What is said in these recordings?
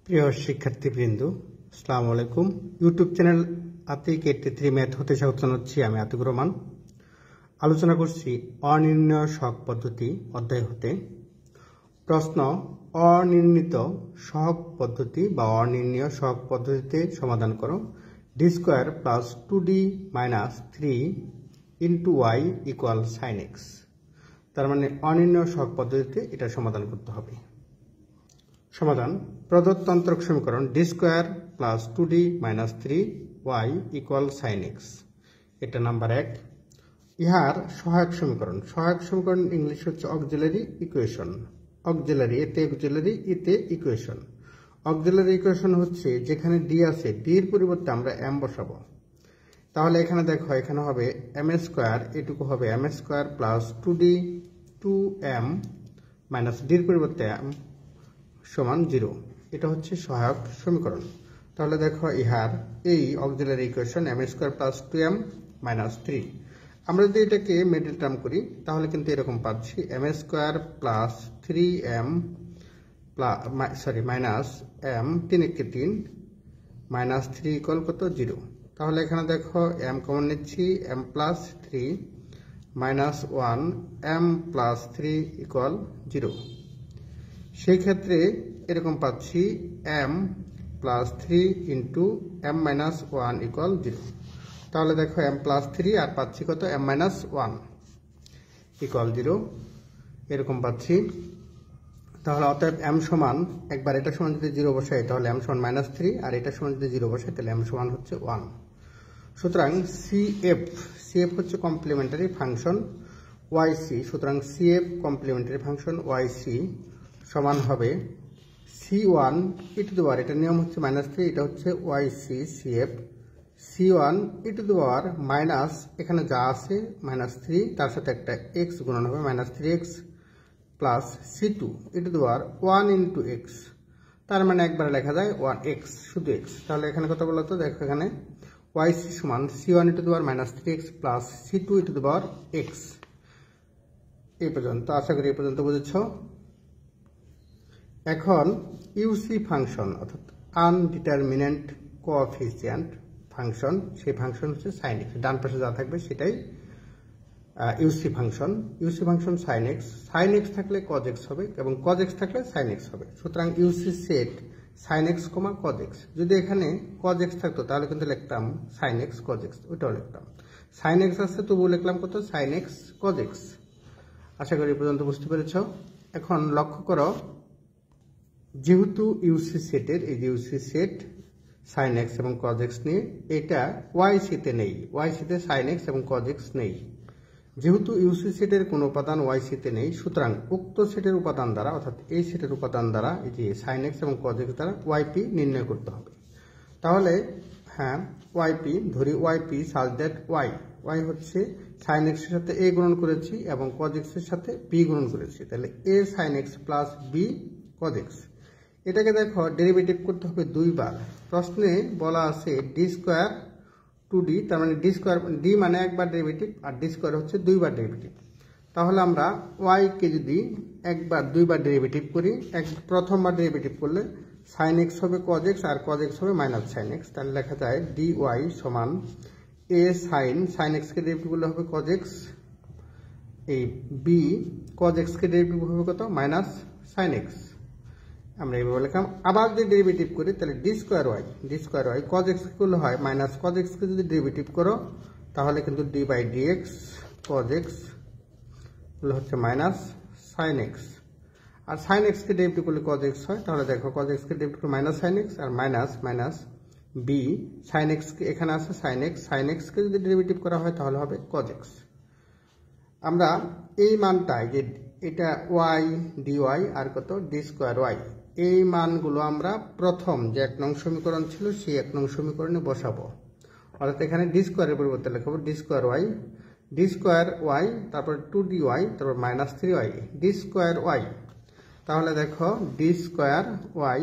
প্রিয় শিক্ষার্থীবৃন্দ, আসসালামু আলাইকুম। ইউটিউব চ্যানেল আতিক 83 ম্যাথ হতে স্বাগত জানাচ্ছি। আমি আতিকুর রহমান। আলোচনা করছি অনির্ণয় সহগ পদ্ধতি অধ্যায় হতে। প্রশ্ন: অনির্ণিত সহগ পদ্ধতি বা অনির্ণয় সহগ পদ্ধতিতে সমাধান করো। D square plus 2d minus 3 into y equal sine x. তার মানে অনির্ণয় সহগ পদ্ধতিতে এটা সমাধান করতে হবে। সমাধান: প্রদত্ত অন্তরক সমীকরণ d square plus 2d minus 3y equal sine x, এটা নাম্বার 1। ইহার সহায়ক সমীকরণ। সহায়ক সমীকরণ ইংলিশ হচ্ছে অক্সিলারি ইকুয়েশন। অক্সিলারি, এতে অক্সিলারি, এতে ইকুয়েশন। অক্সিলারি ইকুয়েশন হচ্ছে যেখানে ডি আছে, ডির পরিবর্তে আমরা এম বসাবো। তাহলে এখানে দেখো, এখানে হবে এম স্কোয়ার, এটুকু হবে M square plus 2d 2m minus ডির পরিবর্তে এম সমান 0। এটা হচ্ছে সহায়ক সমীকরণ। তাহলে দেখো, ইহার এই auxiliary equation m square plus 2m minus 3, আমরা যদি এটাকে মিডল টার্ম করি তাহলে কিন্তু এরকম পাচ্ছি m square plus 3m minus m 3 × 3 minus 3 equal কত? 0। তাহলে এখানে দেখো m কমন নিচ্ছি, m plus 3 minus 1 m plus 3 equal 0। সেই ক্ষেত্রে এরকম পাচ্ছি m plus 3 into m minus 1 equal 0। তাহলে দেখো m প্লাস 3 আর পাচ্ছি কত? m মাইনাস 1 ইকুয়াল 0, এরকম পাচ্ছি। তাহলে অতএব m সমান, একবার এটা সমান যদি 0 বসাই তাহলে m সমান মাইনাস 3, আর এটা সমান যদি 0 বসাই তাহলে m সমান হচ্ছে 1। সুতরাং CF হচ্ছে কমপ্লিমেন্টারি ফাংশন YC। সুতরাং CF কমপ্লিমেন্টারি ফাংশন YC সমান হবে C1 e to the power, এটা নিয়ম হচ্ছে মাইনাস 3, এটা হচ্ছে YC CF C1 e to the power minus, এখানে যা আছে মাইনাস 3, তার সাথে একটা x গুণন হবে minus 3x plus C2 e to the power 1 into x। তার মানে একবার লেখা যায় 1x, শুধু x। তাহলে এখানে কত বলো তো? দেখো, এখানে YC সমান C1 e to the power minus 3x plus C2 e to the power x। এই পর্যন্ত আশা করি এই পর্যন্ত বুঝেছ। এখন ইউসি ফাংশন অর্থাৎ আনডিটারমিনেন্ট কোএফিসিয়েন্ট ফাংশন, সেই ফাংশন হচ্ছে সাইন এক্স। ডান পাশে যা থাকবে সেটাই UC function. UC function sine x. Sine x থাকলে কজ এক্স হবে এবং কজ এক্স থাকলে সাইন এক্স হবে। সুতরাং UC set sine x comma cos x. যদি এখানে কজ এক্স থাকতো তাহলে কিন্তু লিখতাম সাইন এক্স কজ এক্স, ওইটাও লিখতাম। সাইন এক্স আছে তবুও লিখলাম কত? Sine x cos x. আশা করি এই পর্যন্ত বুঝতে পেরেছ। এখন লক্ষ্য করো, যেহেতু ইউসি সেটের, এই যে ইউসি সেট সাইন এক্স এবং কজ এক্স নিয়ে, এটা ওয়াই সিতে নেই। ওয়াই সিতে সাইন এক্স এবং কজ এক্স নেই। যেহেতু ইউসি সেটের কোনো উপাদান ওয়াই সিতে নেই, সুতরাং উক্ত সেটের উপাদান দ্বারা, অর্থাৎ এই সেটের উপাদান দ্বারা, এই যে সাইন এক্স এবং কজ এক্স দ্বারা ওয়াইপি নির্ণয় করতে হবে। তাহলে হ্যাঁ, ওয়াইপি ধরি, ওয়াইপি সাজ দ্যাট ওয়াই হচ্ছে সাইন এক্স এর সাথে এ গুণন করেছি এবং কজ এক্স এর সাথে বি গুণন করেছি। তাহলে a sine x plus b cos x. এটাকে দেখো ডেরিভেটিভ করতে হবে 2 বার। প্রশ্নে বলা আছে ডি স্কোয়ার 2d, তার মানে ডি স্কোয়ার, ডি মানে একবার ডেরিভেটিভ আর ডি স্কোয়ার হচ্ছে 2 বার ডেরিভেটিভ। তাহলে আমরা ওয়াই কে যদি 2 বার ডেরিভেটিভ করি, প্রথমবার ডেরিভেটিভ করলে সাইন এক্স হবে কজ এক্স আর কজ এক্স হবে মাইনাস সাইন এক্স। তাহলে লেখা যায় ডি ওয়াই সমান এ সাইন এক্স কে ডেরিভেটিভ করলে হবে কজ এক্স, এই বি কজ এক্স কে ডেরিভেটিভ হবে কত? Minus sine x. আমরা এইভাবে লিখলাম। আবার যদি ডেরিভেটিভ করি তাহলে d square y cos x করলে হয় মাইনাস কজ এক্স কে যদি ডেরিভেটিভ করো তাহলে কিন্তু d by d x cos x হচ্ছে মাইনাস সাইন এক্স। আর সাইন এক্স কে ডেরিভেটিভ করলে কজ এক্স হয়। তাহলে দেখো, কজ এক্স কে ডেরিভেটিভ করলে মাইনাস সাইন এক্স আর মাইনাস বি সাইন এক্স কে, এখানে আছে সাইন এক্স কে যদি ডেরিভেটিভ করা হয় তাহলে হবে কজ এক্স। আমরা এই মানটাই, যে এটা ওয়াই ডি ওয়াই আর কত ডি স্কোয়ার ওয়াই, এই মানগুলো আমরা প্রথম যে 1 নং সমীকরণ ছিল সেই 1 নং সমীকরণে বসাবো। অর্থাৎ এখানে ডি স্কোয়ারের পরিবর্তে লেখাবো ডি স্কোয়ার ওয়াই, তারপর 2dy, তারপর minus 3y, D square Y. তাহলে দেখো ডি স্কোয়ার ওয়াই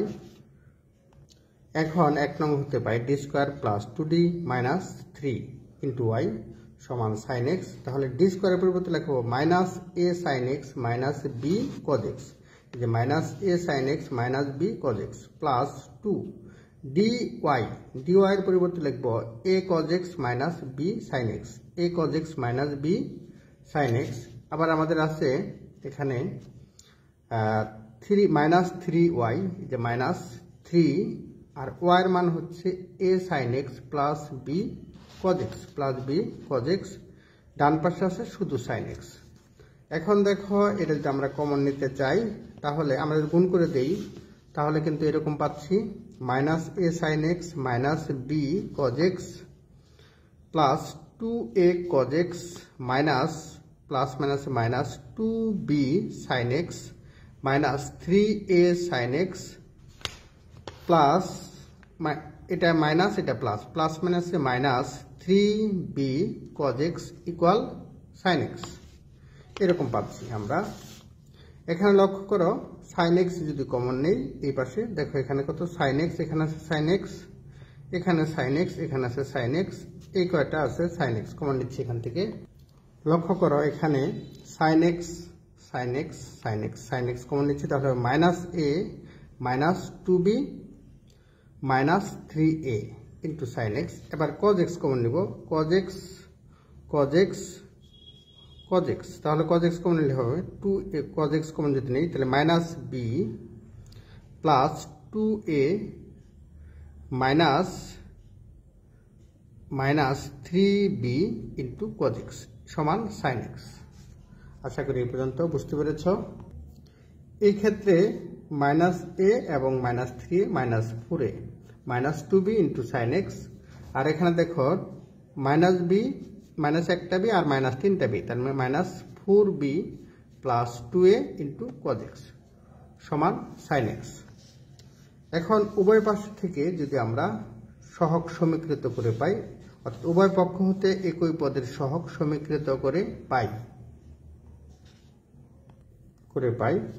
এখন 1 নং হতে পারে D square plus 2d minus 3 into Y সমান সাইন এক্স। তাহলে ডি স্কোয়ারের পরিবর্তে লেখাবো minus a sine x minus b cos x. যে minus a sine x minus b cos x plus 2 dy এর পরিবর্তে লিখব a cos x মাইনাস b sin x a cos x মাইনাস b sin x। আবার আমাদের আছে এখানে 3 মাইনাস 3y, যে মাইনাস 3 আর y এর মান হচ্ছে a sin x plus b cos x plus b cos x, ডান পাশে আছে শুধু sin x। এখন দেখো এটা যদি আমরা কমন নিতে চাই তাহলে আমরা গুণ করে দেই, তাহলে কিন্তু এরকম পাচ্ছি minus a sine x minus b cos x plus 2a cos x minus plus minus minus 2b sine x minus 3a sine x plus এটা মাইনাস এটা প্লাস প্লাস মাইনাসে minus 3b cos x equal sine x, এরকম পাচ্ছি আমরা। এখানে লক্ষ্য করো sine x যদি কমন নেই এই পাশে দেখো এখানে কত সাইন এক্স, এখানে আছে সাইন এক্স, এখানে সাইন এক্স, এখানে আছে সাইন এক্স, এই কয়টা আছে সাইন এক্স কমন নিচ্ছি এখান থেকে। লক্ষ্য করো এখানে sine x sine x sine x sine x common নিচ্ছি, তাহলে minus a minus 2b minus 3a into sine x. এবার কজ এক্স কমন নিব, cos x cos x cos x, তাহলে cos x কমন নিলে হবে 2a cos x কমন যদি নেই তাহলে minus b plus 2a minus minus 3b into cos x সমান sin x। আশা করি এই পর্যন্ত বুঝতে পেরেছ। এই ক্ষেত্রে মাইনাস a এবং minus 3a minus 4a minus 2b into sin x, আর এখানে দেখো মাইনাস b মাইনাস একটা বি আর মাইনাস 3টা বি, তার মানে minus 4b plus 2a into cos x সমান sin x। এখন উভয় পাশ থেকে যদি আমরা সহগ সমীকৃত করে পাই, অর্থাৎ উভয় পক্ষ হতে একই পদের সহগ সমীকৃত করে পাই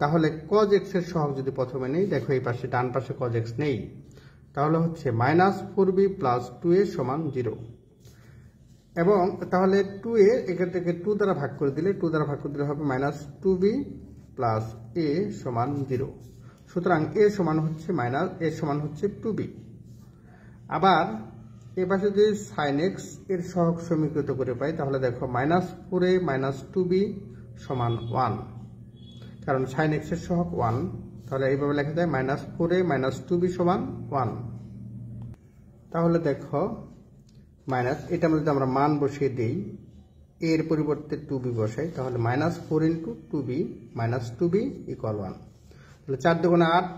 তাহলে cos x এর সহগ যদি প্রথমে নেই, দেখো এই পাশে ডান পাশে cos x নেই, তাহলে হচ্ছে মাইনাস 4b প্লাস 2a সমান 0। এবং তাহলে 2a এখান থেকে 2 দ্বারা ভাগ করে দিলে হবে মাইনাস 2b প্লাস a সমান 0। সুতরাং a সমান হচ্ছে মাইনাস a সমান হচ্ছে 2b। আবার এ পাশে যদি sin x এর সহগ সমীকৃত করে পাই তাহলে দেখো মাইনাস 4a মাইনাস 2b সমান 1, কারণ sin x এর সহগ 1, তাহলে এইভাবে লেখা যায় মাইনাস 4a মাইনাস 2b সমান 1। তাহলে দেখো মাইনাস এটা যদি আমরা মান বসিয়ে দিই, এর পরিবর্তে 2b বসাই, তাহলে minus 4 into 2b minus 2b equal 1। তাহলে 4 দুগুণে 8,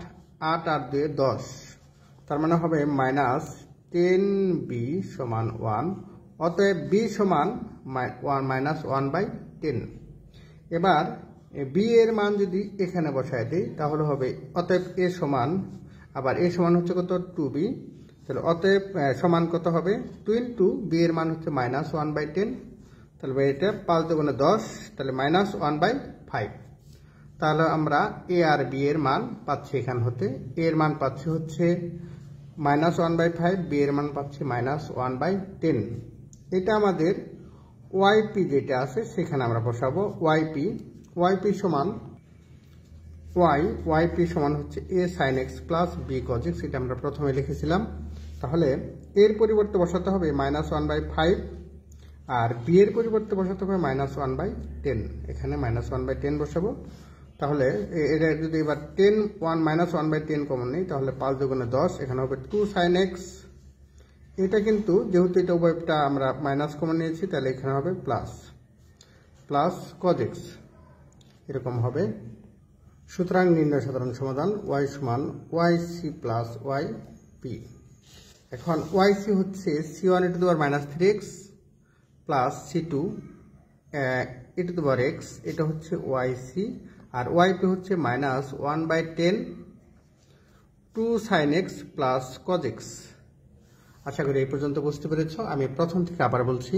8 আর 2 10, তার মানে হবে মাইনাস 10b সমান 1। অতএব b সমান মাইনাস 1/10। এবার b এর মান যদি এখানে বসায় দিই তাহলে হবে অতএব a সমান, আবার a সমান হচ্ছে কত 2b, তাহলে অতএব সমান কত হবে 2 ইন্টু b এর মান হচ্ছে মাইনাস 1/10, তাহলে এটা 5 দুগুণে 10, তাহলে মাইনাস 1/5। তাহলে আমরা a আর b এর মান পাচ্ছি এখান হতে, a এর মান পাচ্ছি হচ্ছে মাইনাস 1/5, b এর মান পাচ্ছি মাইনাস 1/10। এটা আমাদের yp যেটা আছে সেখানে আমরা বসাবো yp সমান yp সমান হচ্ছে a sin x plus b cos x, এটা আমরা প্রথমে লিখেছিলাম। তাহলে এর পরিবর্তে বসাতে হবে মাইনাস 1/5 আর b এর পরিবর্তে বসাতে হবে মাইনাস 1/10, এখানে মাইনাস 1/10 বসাবো। তাহলে এটা যদি এবার 1 মাইনাস 1/10 কমন নেই তাহলে 5 দুগুণে 10, এখানে হবে 2 sin x। এটা কিন্তু যেহেতু এটা উভয়টা আমরা মাইনাস কমন নিয়েছি তাহলে এখানে হবে প্লাস cos x, এরকম হবে। সুতরাং নির্ণয় সাধারণ সমাধান y সমান yc প্লাস yp। এখন yc হচ্ছে c1 e to the power minus 3x plus c2 e to the power x, এটা হচ্ছে yc, আর yp হচ্ছে minus 1/10 2 sin x plus cos x। আশা করি এই পর্যন্ত বুঝতে পেরেছ। আমি প্রথম থেকে আবার বলছি,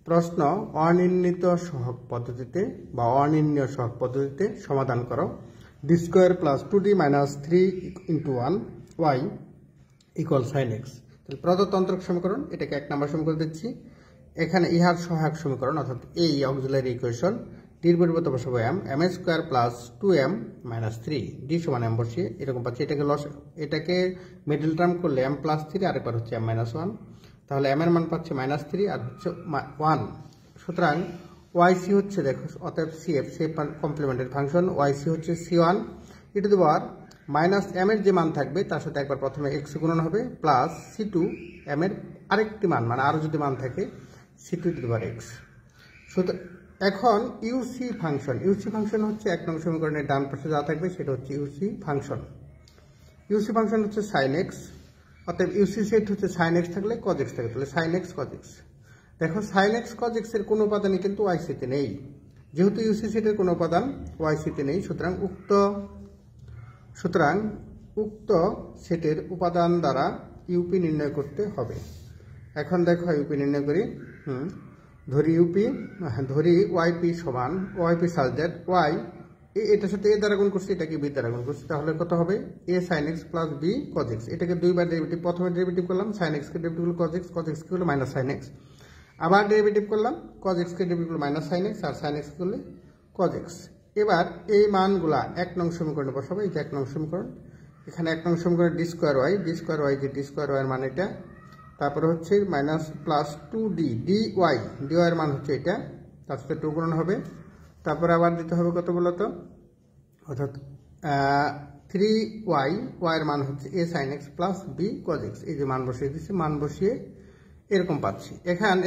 প্রশ্ন অনির্ণীত সহগ পদ্ধতিতে বা অনির্ণীয় সহগ পদ্ধতিতে সমাধান করো। d square plus 2d minus 3 into 1 y equal sine x. তাহলে প্রদত্ত অন্তরক সমীকরণ, এটাকে 1 নম্বর সমীকরণ দিচ্ছি। এখানে ইহার সহায়ক সমীকরণ অর্থাৎ এই অক্সিলারি ইকুয়েশন d ডির পরিবর্তে বসাবো m, m square plus 2m minus 3, d সমান এম বসিয়ে এরকম পাচ্ছি। এটাকে মিডল টার্ম করলে এম প্লাস 3, আরেকবার হচ্ছে এম মাইনাস 1, তাহলে এম এর মান পাচ্ছে মাইনাস 3 আর হচ্ছে 1। সুতরাং ওয়াইসি হচ্ছে দেখো, অতএব CF say complementary function, YC হচ্ছে c1 e to the power minus m এর যে মান থাকবে তার সাথে একবার প্রথমে এক্স গুণন হবে প্লাস c2 এম এর আরেকটি মান, মানে আরও যদি মান থাকে c2 E to the power x. সুতরাং এখন ইউসি ফাংশন হচ্ছে 1 নং সমীকরণের ডান পাশে যা থাকবে সেটা হচ্ছে ইউসি ফাংশন। ইউসি ফাংশন হচ্ছে সাইন এক্স, অতএব ইউসি সেট হচ্ছে সাইন এক্স থাকলে কজ এক্স থাকে, তাহলে সাইন এক্স কজ এক্স। দেখো সাইন এক্স কজ এক্স এর কোনো উপাদানই কিন্তু ওয়াইসিতে নেই, যেহেতু ইউসি সেটের কোনো উপাদান ওয়াইসিতে নেই, সুতরাং উক্ত সেটের উপাদান দ্বারা ইউপি নির্ণয় করতে হবে। এখন দেখো ইউপি নির্ণয় করি। ধরি ওয়াইপি সমান ওয়াইপি সাজ দ্যাট ওয়াই, এটার সাথে এ দ্বারা গুণ করছি, এটাকে বি দ্বারা গুণ করছি, তাহলে কত হবে a sine x plus b cos x. এটাকে দুইবার ডেরিভেটিভ, প্রথমে ডেরিভেটিভ করলাম সাইন এক্সকে ডেরিভেটিভ হলো কজ এক্স, কজ এক্সকে হলো মাইনাস সাইন এক্স, আবার ডেরিভেটিভ করলাম কজ এক্সকে ডেরিভেটিভ হলো মাইনাস সাইন এক্স, আর সাইন এক্স করলে কজ এক্স। এবার এই মানগুলা 1 নং সমীকরণে বসাবো। এই যে 1 নং সমীকরণ, এখানে 1 নং সমীকরণ ডি স্কোয়ার ওয়াই যে ডি স্কোয়ার ওয়াই এর মান এটা, তারপরে হচ্ছে মাইনাস প্লাস 2d dy এর মান হচ্ছে এটা, তার সাথে 2 গুণন হবে, তারপরে আবার দিতে হবে কত বলতো, অর্থাৎ 3y এর মান হচ্ছে a sin x plus b cos x। এই যে মান বসিয়ে দিচ্ছি, মান বসিয়ে এরকম পাচ্ছি।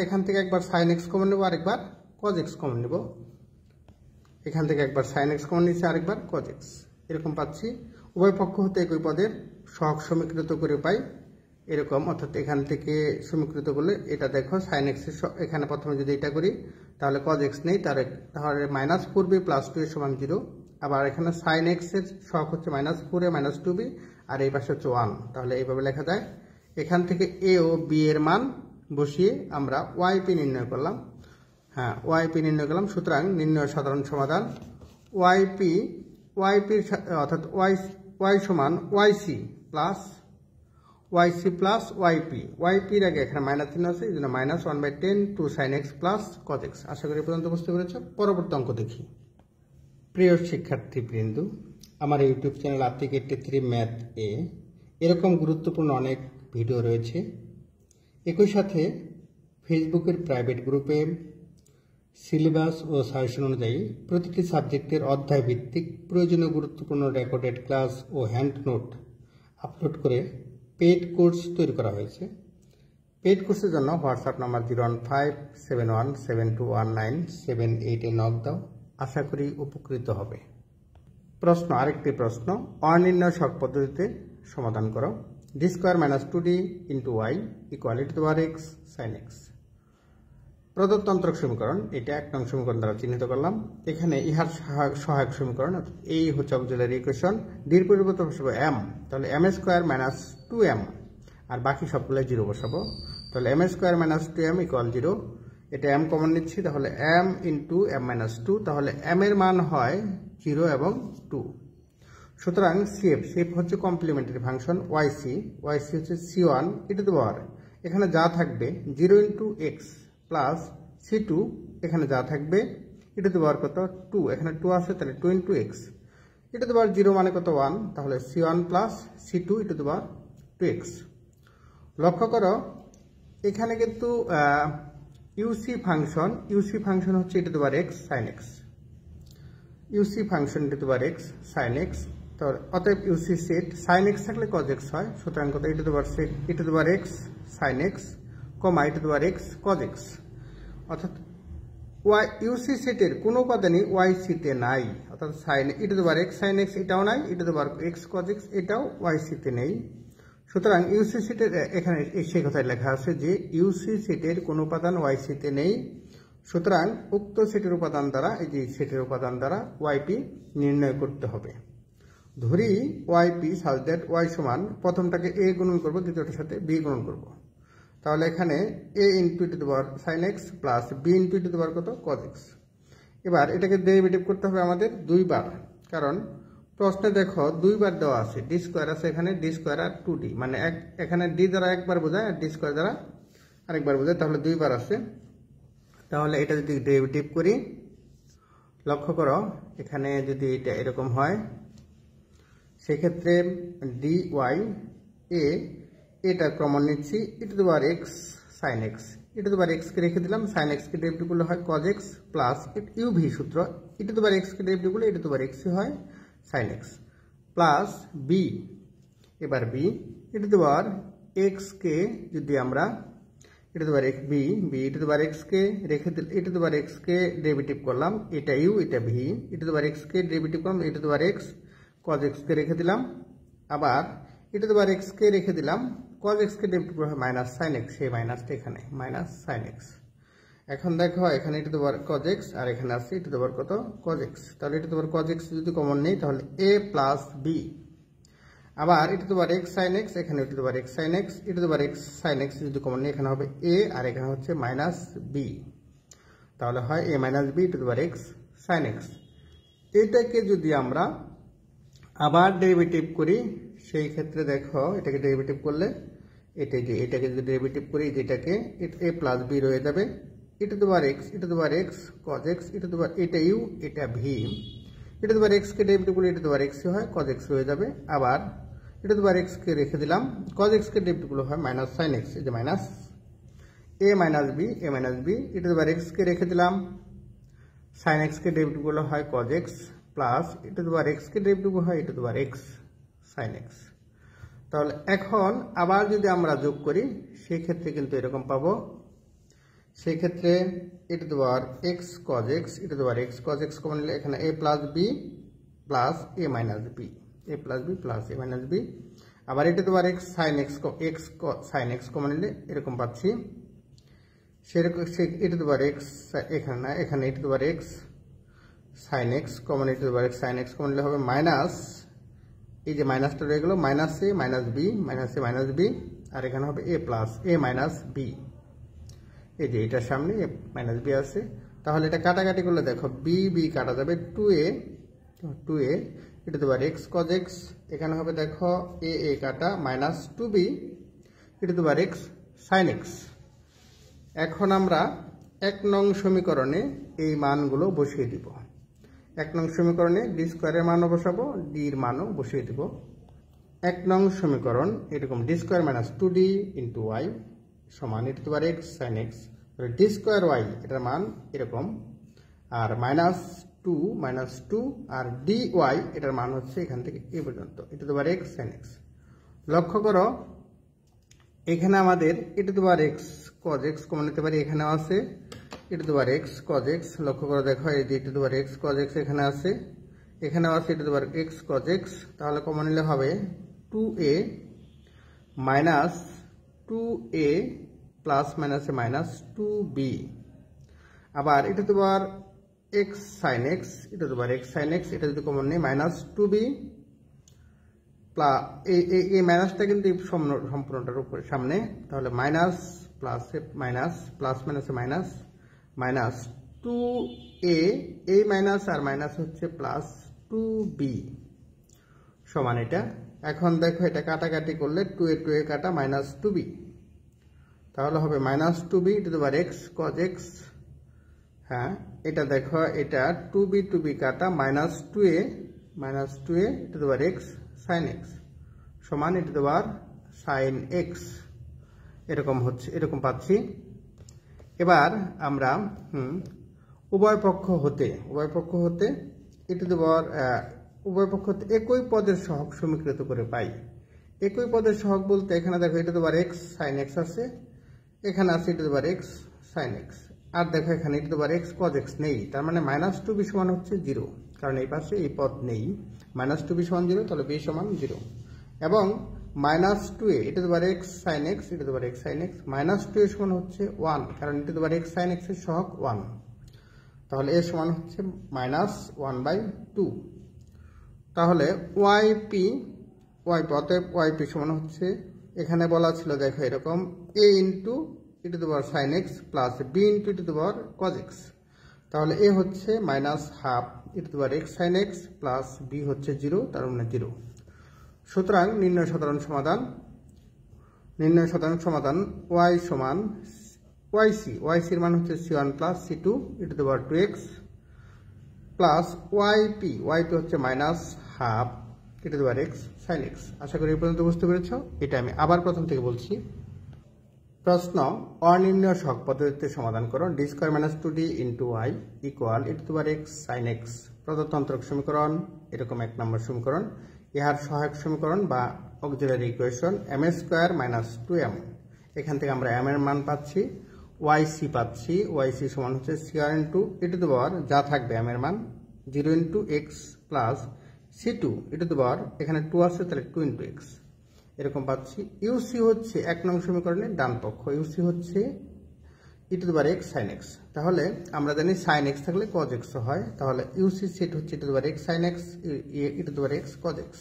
এখান থেকে একবার sin x কমন নেব, আরেকবার cos x কমন নেব, এখান থেকে একবার sin x কমন নিচ্ছি, আরেকবার cos x, এরকম পাচ্ছি। উভয় পক্ষ হতে একই পদের সহগ সমীকৃত করে পাই এরকম, অর্থাৎ এখান থেকে সমীকৃত করলে এটা দেখো সাইন এক্স এর, এখানে প্রথমে যদি এটা করি তাহলে কজ এক্স নেই, তাহলে মাইনাস 4b প্লাস 2 এর সমান 0, আবার এখানে সাইন এক্স এর সহগ হচ্ছে মাইনাস 4a মাইনাস 2b, আর এই পাশে হচ্ছে 1, তাহলে এইভাবে লেখা যায়। এখান থেকে এ ও বি এর মান বসিয়ে আমরা ওয়াইপি নির্ণয় করলাম। ওয়াইপি নির্ণয় করলাম। সুতরাং নির্ণয় সাধারণ সমাধান ওয়াইপি অর্থাৎ ওয়াই সমান ওয়াইসি প্লাস ওয়াইপির আগে এখানে মাইনাস চিহ্ন আছে, এই জন্য minus 1/10 2 sin x plus cos x। আশা করি পর্যন্ত বুঝতে পেরেছ। পরবর্তী অঙ্ক দেখি। প্রিয় শিক্ষার্থীবৃন্দ, আমার ইউটিউব চ্যানেল আর্টিকেল 83 ম্যাথ এ এরকম গুরুত্বপূর্ণ অনেক ভিডিও রয়েছে। একই সাথে ফেসবুকের প্রাইভেট গ্রুপে সিলেবাস ও সাজেশন অনুযায়ী প্রতিটি সাবজেক্টের অধ্যায় ভিত্তিক প্রয়োজনীয় গুরুত্বপূর্ণ রেকর্ডেড ক্লাস ও হ্যান্ড নোট আপলোড করে পেইড কোর্স তৈরি করা হয়েছে। পেইড কোর্সের জন্য হোয়াটসঅ্যাপ নাম্বার 01571721978 এ নক দাও। আশা করি উপকৃত হবে। আরেকটি প্রশ্ন, অনির্ণয় সহগ পদ্ধতিতে সমাধান করো। D square minus 2d into y equal to the power x sine x. প্রদত্ত অন্তরক সমীকরণ, এটা 1 নং সমীকরণ দ্বারা চিহ্নিত করলাম। এখানে ইহার সহায়ক সমীকরণ, এই হচ্ছে অক্সিলারি ইকুয়েশন। ডির পরিবর্তে বসাবো এম, তাহলে এম স্কোয়ার মাইনাস 2m, আর বাকি সবগুলো 0 বসাবো। তাহলে M square minus 2m equal 0, এটা m কমন নিচ্ছি, তাহলে m ইন্টু m মাইনাস 2, তাহলে m এর মান হয় 0 এবং 2। সুতরাং সিএফ হচ্ছে কমপ্লিমেন্টারি ফাংশন ওয়াইসি হচ্ছে c1 e to the power, এখানে যা থাকবে 0 ইন্টু এক্স প্লাস c2, এখানে যা থাকবে ই টু দি পাওয়ার কত 2, এখানে 2 আছে, তাহলে 2 into x, e to the power 0 মানে কত 1, তাহলে c1 plus c2 E to the power 2x। লক্ষ্য করো এখানে কিন্তু ইউসি ফাংশন হচ্ছে e to the power x sin x, UC function e to the power x sin x। তো অতএব ইউসি সেট sin x থাকলে cos x হয়, সুতরাং কত e to the power x sin x comma e to the power x cos x, অর্থাৎ ইউসি সেটের কোনো উপাদানই ওয়াইসিতে নাই, অর্থাৎ e to the power x sin x এটাও নাই, e to the power x cos x এটাও ওয়াইসিতে নেই। সুতরাং ইউসি সেটের এখানে সেই কথায় লেখা আছে যে ইউসি সেটের কোনো উপাদান ওয়াইসিতে নেই। সুতরাং উক্ত সেটের উপাদান দ্বারা, এই যে সেটের উপাদান দ্বারা ওয়াইপি নির্ণয় করতে হবে। ধরি ওয়াইপি সাজ দ্যাট ওয়াই সমান, প্রথমটাকে এ গুণন করব, দ্বিতীয়টার সাথে বি গুণন করব, তাহলে এখানে a into e to the power sine x plus b into e to the power কত cos x। এবার এটাকে ডেরিভেটিভ করতে হবে আমাদের 2 বার, কারণ প্রশ্নে দেখো 2 বার দেওয়া আছে, ডি স্কোয়ার আছে এখানে, ডি স্কোয়ার আর 2d, মানে এখানে ডি দ্বারা একবার বোঝায় আর ডি স্কোয়ার দ্বারা আরেকবার বোঝায়, তাহলে 2 বার আছে। তাহলে এটা যদি ডেরিভেটিভ করি লক্ষ্য করো এখানে যদি এটা এরকম হয় সেক্ষেত্রে dy a এটা কমন নিচ্ছি e to the power x sin x e to the power x কে রেখে দিলাম sin x কে ডেরিভেটিভ করলে হয় cos x প্লাস uv সূত্র e to the power x কে ডেরিভেটিভ করলে e to the power x হয় sin x প্লাস b এবার b e to the power x কে যদি আমরা e to the power x b e to the power x কে রেখে দিলাম e to the power x কে derivative করলাম এটা u এটা v e to the power x কে ডেরিভেটিভ করলাম e to the power x cos x কে রেখে দিলাম আবার e to the power x কে রেখে দিলাম cos x কে ডেরিভেটিভ করা হয় মাইনাস sin x সেই মাইনাসটা এখানে মাইনাস sin x এখন দেখো এখানে e to the power cos x আর এখানে আছে e টু দি পাওয়ার কত cos x তাহলে e to the power cos x যদি কমন নেই তাহলে a প্লাস b আবার e to the power x sin x এখানে e to the power x sin x e to the power x sin x যদি common নেই এখানে হবে a আর এখানে হচ্ছে মাইনাস b তাহলে হয় a minus b e to the power x sin x এটাকে যদি আমরা আবার ডেরিভেটিভ করি সেই ক্ষেত্রে দেখো এটাকে ডেরিভেটিভ করলে এটাকে যদি ডেরিভেটিভ করি যেটাকে a প্লাস b রয়ে যাবে e to the power x cos x e to the power এটা u এটা v e to the power x কে ডেরিভেটিভ করলে e to the power x হয় cos x রয়ে যাবে আবার e to the power x কে রেখে দিলাম cos x কে ডেরিভেটিভ করলে হয় মাইনাস sin x এই যে minus a minus b e to the power x কে রেখে দিলাম sin x কে ডেরিভেটিভ করলে হয় cos x plus e to the power x কে ডেরিভেটিভ হয় e to the power x sin x তাহলে এখন আবার যদি আমরা যোগ করি সেই ক্ষেত্রে কিন্তু এরকম পাবো সেই ক্ষেত্রে e to the power x cos x e to the power x cos x common নিলে এখানে a plus b plus a minus b a plus b plus a minus b আবার e to the power x sin x common নিলে এরকম পাচ্ছি সেরকম e to the power x এখানে e to the power x sin x common e to the power x sin x common নিলে হবে minus এই যে মাইনাসটা রয়ে গেল মাইনাস a মাইনাস b আর এখানে হবে a plus a minus b এই যে এটার সামনে a মাইনাস b আছে তাহলে এটা কাটাকাটি করলে দেখো b কাটা যাবে 2a e to the power x cos x এখানে হবে দেখো a কাটা minus 2b e to the power x sin x এখন আমরা 1 নং সমীকরণে এই মানগুলো বসিয়ে দিব 1 নং সমীকরণে d স্কয়ারের মানও বসাবো d এর মানও বসিয়ে দিব 1 নং সমীকরণ এরকম d square minus 2d into y সমান e to the power x sin x তাহলে d স্কয়ার y এটার মান এরকম আর মাইনাস 2 আর dy এটার মান হচ্ছে এখান থেকে এই পর্যন্ত e to the power x sin x লক্ষ্য করো এখানে আমাদের e to the power x cos x common নিতে পারি এখানেও আছে e to the power x cos x লক্ষ্য করে দেখো এই যে e to the power x cos x এখানে আছে এখানেও আছে e to the power x cos x তাহলে কমন নিলে হবে 2a মাইনাস 2a প্লাস মাইনাসে মাইনাস 2b আবার e to the power x sin x e to the power x sin x এটা যদি কমন নেই মাইনাস 2b প্লাস এই মাইনাসটা কিন্তু সম্পূর্ণটার উপরে সামনে তাহলে মাইনাস প্লাস মাইনাস প্লাস মাইনাসে মাইনাস মাইনাস 2a এই মাইনাস আর মাইনাস হচ্ছে প্লাস 2b সমান এটা এখন দেখো এটা কাটাকাটি করলে 2a কাটা মাইনাস 2b তাহলে হবে minus 2b two the power x cos x হ্যাঁ এটা দেখো এটা 2b কাটা minus 2a two the power x sin x সমান e to the power sin x এরকম পাচ্ছি এবার আমরা উভয় পক্ষ হতে e টু দি পাওয়ার উভয় পক্ষ হতে একই পদের সহগ সমীকৃত করে পাই একই পদের সহগ বলতে এখানে দেখো e to the power x sin x আছে এখানে আছে e to the power x sin x আর দেখো এখানে e to the power x cos x নেই তার মানে মাইনাস 2b সমান হচ্ছে 0 কারণ এই পাশে এই পদ নেই মাইনাস 2b সমান 0 তাহলে b সমান 0 এবং minus 2a e to the power x sin x e to the power x sin x minus 2a সমান হচ্ছে 1 কারণ e to the power x sin x এর সহগ 1 তাহলে a সমান হচ্ছে মাইনাস 1/2 তাহলে অতএব yp সমান হচ্ছে এখানে বলা ছিল দেখো এরকম a into e to the power sin x plus b into e to the power cos x তাহলে a হচ্ছে minus half e to the power x sin x plus b হচ্ছে 0 তার মানে 0 সুতরাং নির্ণয় সাধারণ সমাধান y সমান yc এর মান হচ্ছে c1 plus c2 e to the power 2x plus YP হচ্ছে minus half e to the power x sin x। আশা করি এই পর্যন্ত বুঝতে পেরেছ। এটা আমি আবার প্রথম থেকে বলছি। প্রশ্ন, অনির্ণয় সহগ পদ্ধতিতে সমাধান করো। D square minus 2d into y equal e to the power x sin x। প্রদত্ত অন্তরক সমীকরণ এরকম 1 নম্বর সমীকরণ। ইহার সহায়ক সমীকরণ বা auxiliary equation m square minus 2m। এখান থেকে আমরা m এর মান পাচ্ছি, yc পাচ্ছি। yc সমান হচ্ছে cr into e to the power যা থাকবে m এর মান 0 into x plus c2 e to the power, এখানে 2 আছে তাহলে 2 ইন্টু x এরকম পাচ্ছি। ইউসি হচ্ছে 1 নং সমীকরণের ডান পক্ষ, ইউসি হচ্ছে e to the power x sin x। তাহলে আমরা জানি sin x থাকলে cos x হয়, তাহলে ইউসি সেট হচ্ছে e to the power x sin x e to the power x cos x।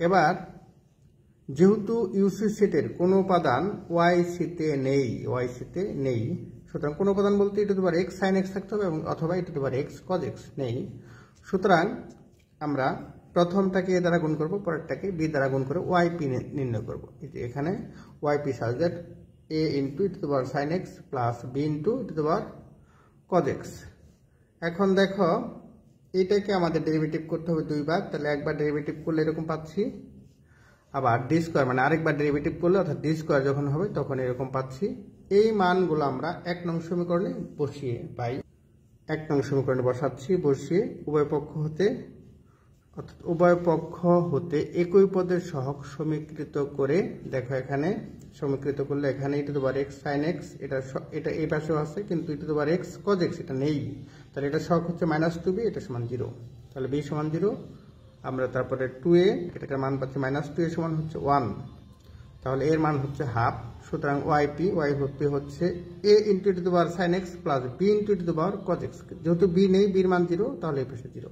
এবার যেহেতু ইউসি সেটের কোনো উপাদান ওয়াইসিতে নেই, সুতরাং কোনো উপাদান বলতে e to the power x sin x থাকতে হবে এবং অথবা e to the power x cos x নেই। সুতরাং আমরা প্রথমটাকে এ দ্বারা গুণ করব, পরেরটাকে বি দ্বারা গুণ করে ওয়াইপি নির্ণয় করব। এখানে YP such that a into e to the power sin x plus b into e to the power cos x। এখন দেখো এটাকে আমাদের ডেরিভেটিভ করতে হবে 2 বার, তাহলে একবার ডেরিভেটিভ করলে এরকম পাচ্ছি, আবার ডি স্কয়ার মানে আরেকবার ডেরিভেটিভ করলে অর্থাৎ ডি স্কয়ার যখন হবে তখন এরকম পাচ্ছি। এই মানগুলো আমরা 1 নং সমীকরণে বসিয়ে পাই। 1 নং সমীকরণে বসাচ্ছি, বসিয়ে উভয় পক্ষ হতে একই পদের সহগ সমীকৃত করে, দেখো এখানে সমীকৃত করলে এখানে e to the power x sin x, এটা এই পাশেও আছে কিন্তু e to the power x cos x এটা নেই, তাহলে এটা সহগ হচ্ছে -2b, এটা সমান 0, তাহলে b সমান 0। আমরা তারপরে 2a, এটার মান পাচ্ছি -2a সমান হচ্ছে 1, তাহলে এর মান হচ্ছে হাফ। সুতরাং ওয়াইপি হচ্ছে a into e to the power sin x plus b into e to the power cos x। যেহেতু b নেই, b এর মান 0, তাহলে এই পাশে 0।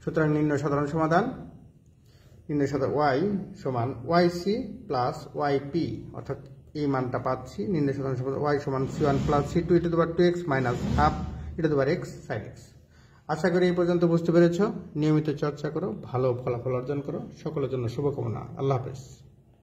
সুতরাং নির্ণয় সাধারণ সমাধান, y সমান yc প্লাস yp, অর্থাৎ এই মানটা পাচ্ছি। নির্ণয় সাধারণ সমাধান y সমান c1 plus c2 e to the power 2x minus half e to the power x sin x। আশা করি এই পর্যন্ত বুঝতে পেরেছ। নিয়মিত চর্চা করো, ভালো ফলাফল অর্জন করো। সকলের জন্য শুভকামনা। আল্লাহ হাফেজ।